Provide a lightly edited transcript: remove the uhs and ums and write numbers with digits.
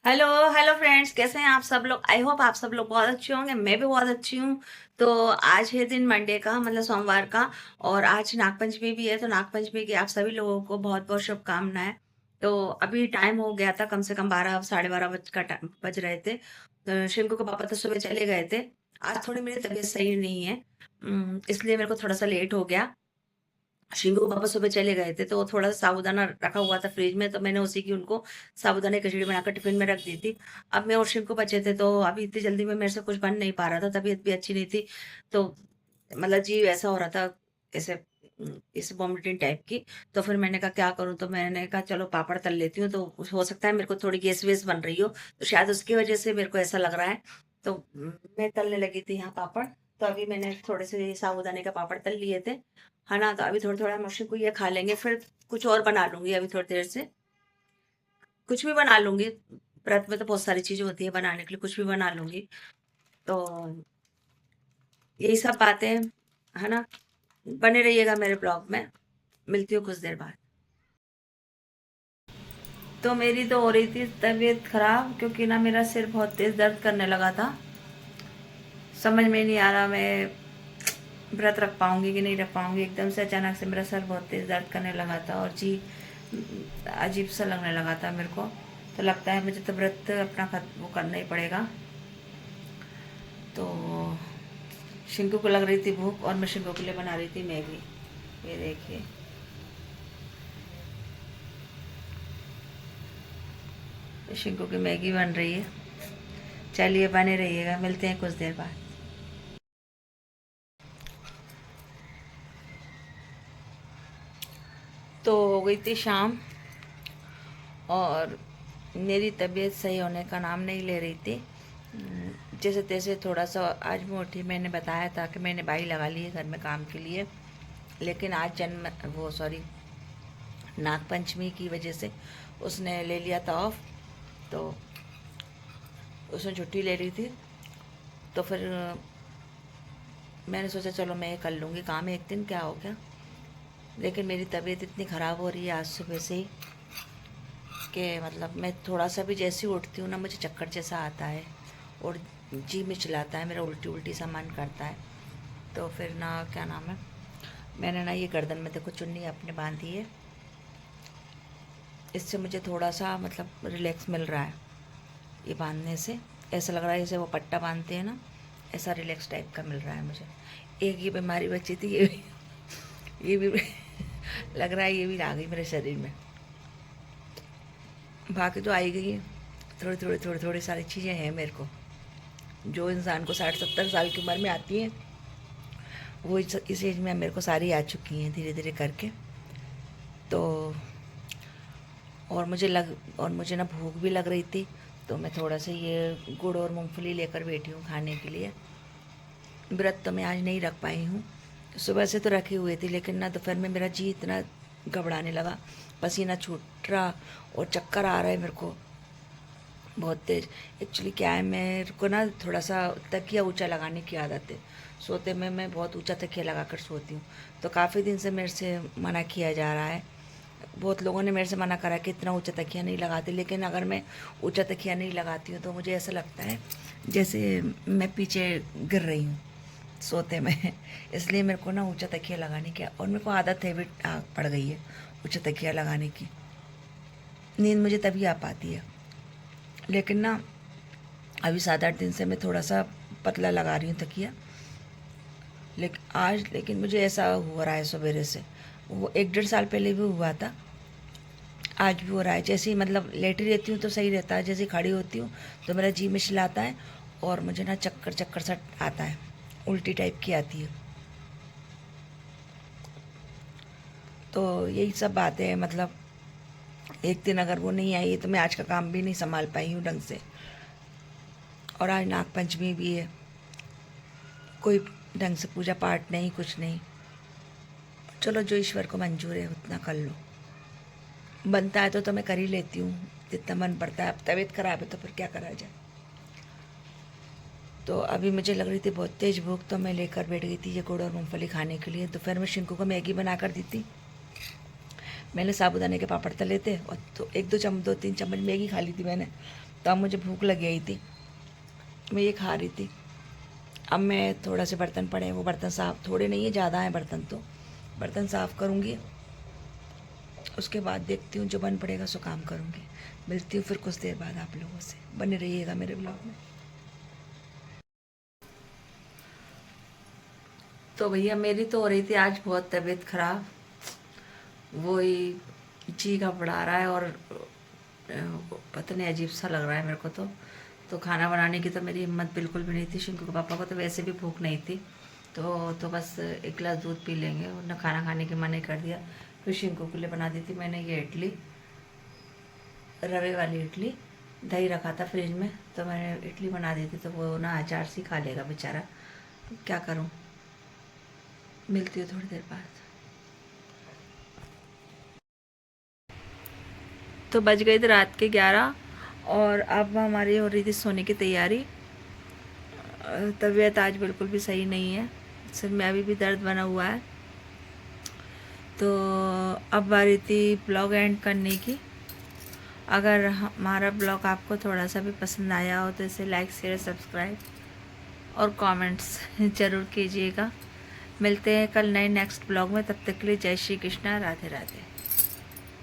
Hello hello friends, कैसे हैं आप सब लोग। आई होप आप सब लोग बहुत अच्छे होंगे। मैं भी बहुत अच्छी हूँ। तो आज है दिन मंडे का, मतलब सोमवार का। और आज नागपंचमी भी है, तो नागपंचमी की आप सभी लोगों को बहुत बहुत शुभकामनाएं। तो अभी टाइम हो गया था, कम से कम 12 साढ़े 12 बज का टाइम बज रहे थे। तो शिंकू के पापा तो सुबह चले गए थे। आज थोड़ी मेरी तबीयत सही नहीं है। इसलिए मेरे को थोड़ा सा लेट हो गया। शिंगू के पापा सुबह चले गए थे, तो थोड़ा सा साबूदाना रखा हुआ था फ्रिज में, तो मैंने उसी की उनको साबूदाने की खिचड़ी बनाकर टिफिन में रख दी थी। अब मैं और शिंकू बचे थे, तो अभी इतनी जल्दी में मेरे से कुछ बन नहीं पा रहा था, तबीयत भी अच्छी नहीं थी। तो मतलब जी ऐसा हो रहा था, ऐसे इस वॉमिटिंग टाइप की। तो फिर मैंने कहा क्या करूं, तो मैंने कहा चलो पापड़ तल लेती हूँ, तो हो सकता है मेरे को थोड़ी गैस वेस बन रही हो, तो शायद उसकी वजह से मेरे को ऐसा लग रहा है। तो मैं तलने लगी थी यहाँ पापड़। तो अभी मैंने थोड़े से साबूदाने का पापड़ तल लिए थे, है ना। तो अभी थोड़ा थोड़ा मशीन को ये खा लेंगे, फिर कुछ और बना लूंगी अभी थोड़ी देर से। कुछ भी बना लूंगी। व्रत में तो बहुत सारी चीजें होती है बनाने के लिए, कुछ भी बना लूंगी। तो यही सब बातें हैं, है ना। बने रहिएगा मेरे ब्लॉग में। मिलती हूँ कुछ देर बाद। तो मेरी तो हो रही थी तबीयत खराब, क्योंकि ना मेरा सिर बहुत तेज दर्द करने लगा था। समझ में नहीं आ रहा मैं व्रत रख पाऊंगी कि नहीं रख पाऊंगी। एकदम से अचानक से मेरा सर बहुत तेज दर्द करने लगा था, और जी अजीब सा लगने लगा था मेरे को। तो लगता है मुझे तो व्रत अपना वो करना ही पड़ेगा। तो शिंकू को लग रही थी भूख, और मैं शिंकू के लिए बना रही थी मैगी। ये देखिए, शिंकू की मैगी बन रही है। चलिए बने रहिएगा, मिलते हैं कुछ देर बाद। तो हो गई थी शाम, और मेरी तबीयत सही होने का नाम नहीं ले रही थी। जैसे तैसे थोड़ा सा आज मैं उठी, मैंने बताया था कि मैंने बाई लगा ली है घर में काम के लिए। लेकिन आज जन्म वो सॉरी नागपंचमी की वजह से उसने ले लिया था ऑफ। तो उसने छुट्टी ले ली थी। तो फिर मैंने सोचा चलो मैं कर लूँगी काम एक दिन, क्या हो गया। लेकिन मेरी तबीयत इतनी ख़राब हो रही है आज सुबह से ही, कि मतलब मैं थोड़ा सा भी जैसे ही उठती हूँ ना, मुझे चक्कर जैसा आता है, और जी मिचलाता है मेरा, उल्टी उल्टी सा मन करता है। तो फिर ना क्या नाम है, मैंने ना ये गर्दन में देखो चुन्नी अपने बांधी है। इससे मुझे थोड़ा सा मतलब रिलैक्स मिल रहा है। ये बांधने से ऐसा लग रहा है जैसे वो पट्टा बांधते हैं ना, ऐसा रिलैक्स टाइप का मिल रहा है मुझे। एक ये बीमारी बची थी, ये भी लग रहा है ये भी आ गई मेरे शरीर में। बाकी तो आई गई है, थोड़ी थोड़ी सारी चीज़ें हैं मेरे को, जो इंसान को 60 70 साल की उम्र में आती हैं, वो इस एज में मेरे को सारी आ चुकी हैं धीरे धीरे करके। तो और मुझे ना भूख भी लग रही थी। तो मैं थोड़ा सा ये गुड़ और मूंगफली लेकर बैठी हूँ खाने के लिए। व्रत तो मैं आज नहीं रख पाई हूँ। सुबह से तो रखे हुए थी, लेकिन ना दोपहर में मेरा जी इतना घबराने लगा, पसीना छूट रहा, और चक्कर आ रहा है मेरे को बहुत तेज। एक्चुअली क्या है, मेरे को ना थोड़ा सा तकिया ऊंचा लगाने की आदत है। सोते में मैं बहुत ऊंचा तकिया लगा कर सोती हूँ। तो काफ़ी दिन से मेरे से मना किया जा रहा है। बहुत लोगों ने मेरे से मना करा कि इतना ऊंचा तकिया नहीं लगाती, लेकिन अगर मैं ऊंचा तकिया नहीं लगाती हूँ तो मुझे ऐसा लगता है जैसे मैं पीछे गिर रही हूँ सोते में। इसलिए मेरे को ना ऊंचा तकिया लगाने की, और मेरे को आदत हैबिट पड़ गई है ऊंचा तकिया लगाने की। नींद मुझे तभी आ पाती है। लेकिन ना अभी 7 8 दिन से मैं थोड़ा सा पतला लगा रही हूँ तकिया। लेकिन मुझे ऐसा हो रहा है सवेरे से, वो 1 1.5 साल पहले भी हुआ था, आज भी हो रहा है। जैसे ही मतलब लेटी रहती हूँ तो सही रहता है, जैसे ही खड़ी होती हूँ तो मेरा जी मिचलाता है, और मुझे ना चक्कर चक्कर सा आता है, उल्टी टाइप की आती है। तो यही सब बातें हैं, मतलब एक दिन अगर वो नहीं आई तो मैं आज का काम भी नहीं संभाल पाई हूँ ढंग से। और आज नाग पंचमी भी है, कोई ढंग से पूजा पाठ नहीं, कुछ नहीं। चलो जो ईश्वर को मंजूर है उतना कर लो। बनता है तो मैं कर ही लेती हूँ जितना मन पड़ता है। अब तबीयत खराब है तो फिर क्या करा जाए। तो अभी मुझे लग रही थी बहुत तेज़ भूख, तो मैं लेकर बैठ गई थी ये गुड़ और मूंगफली खाने के लिए। दोपहर में शिंकू को मैगी बना कर दी थी। मैंने साबूदाने के पापड़ तले थे, और तो 1 2 3 चम्मच मैगी खा ली थी मैंने। तो अब मुझे भूख लग गई थी, मैं ये खा रही थी। अब मैं थोड़ा से बर्तन पड़े हैं, वो बर्तन साफ़, थोड़े नहीं है, ज़्यादा है बर्तन, तो बर्तन साफ़ करूँगी। उसके बाद देखती हूँ, जो बन पड़ेगा सो काम करूँगी। मिलती हूँ फिर कुछ देर बाद आप लोगों से, बने रहिएगा मेरे ब्लॉग में। तो भैया मेरी तो हो रही थी आज बहुत तबीयत ख़राब, वही जी घबरा रहा है और पता नहीं अजीब सा लग रहा है मेरे को तो खाना बनाने की तो मेरी हिम्मत बिल्कुल भी नहीं थी। शिंकू के पापा को तो वैसे भी भूख नहीं थी, तो बस एक गिलास दूध पी लेंगे, उन्होंने खाना खाने की मना कर दिया। फिर शिंकू के लिए बना दी थी मैंने ये इडली, रवे वाली इडली। दही रखा था फ्रिज में, तो मैंने इडली बना दी थी, तो वो ना अचार सी खा लेगा बेचारा, क्या करूँ। मिलती हूँ थोड़ी देर बाद। तो बज गई थी रात के 11 और अब हमारी हो रही थी सोने की तैयारी। तबीयत आज बिल्कुल भी सही नहीं है, सिर में अभी भी दर्द बना हुआ है। तो अब बारी थी ब्लॉग एंड करने की। अगर हमारा ब्लॉग आपको थोड़ा सा भी पसंद आया हो तो इसे लाइक शेयर सब्सक्राइब और कमेंट्स ज़रूर कीजिएगा। मिलते हैं कल नए नेक्स्ट ब्लॉग में, तब तक के लिए जय श्री कृष्णा, राधे राधे।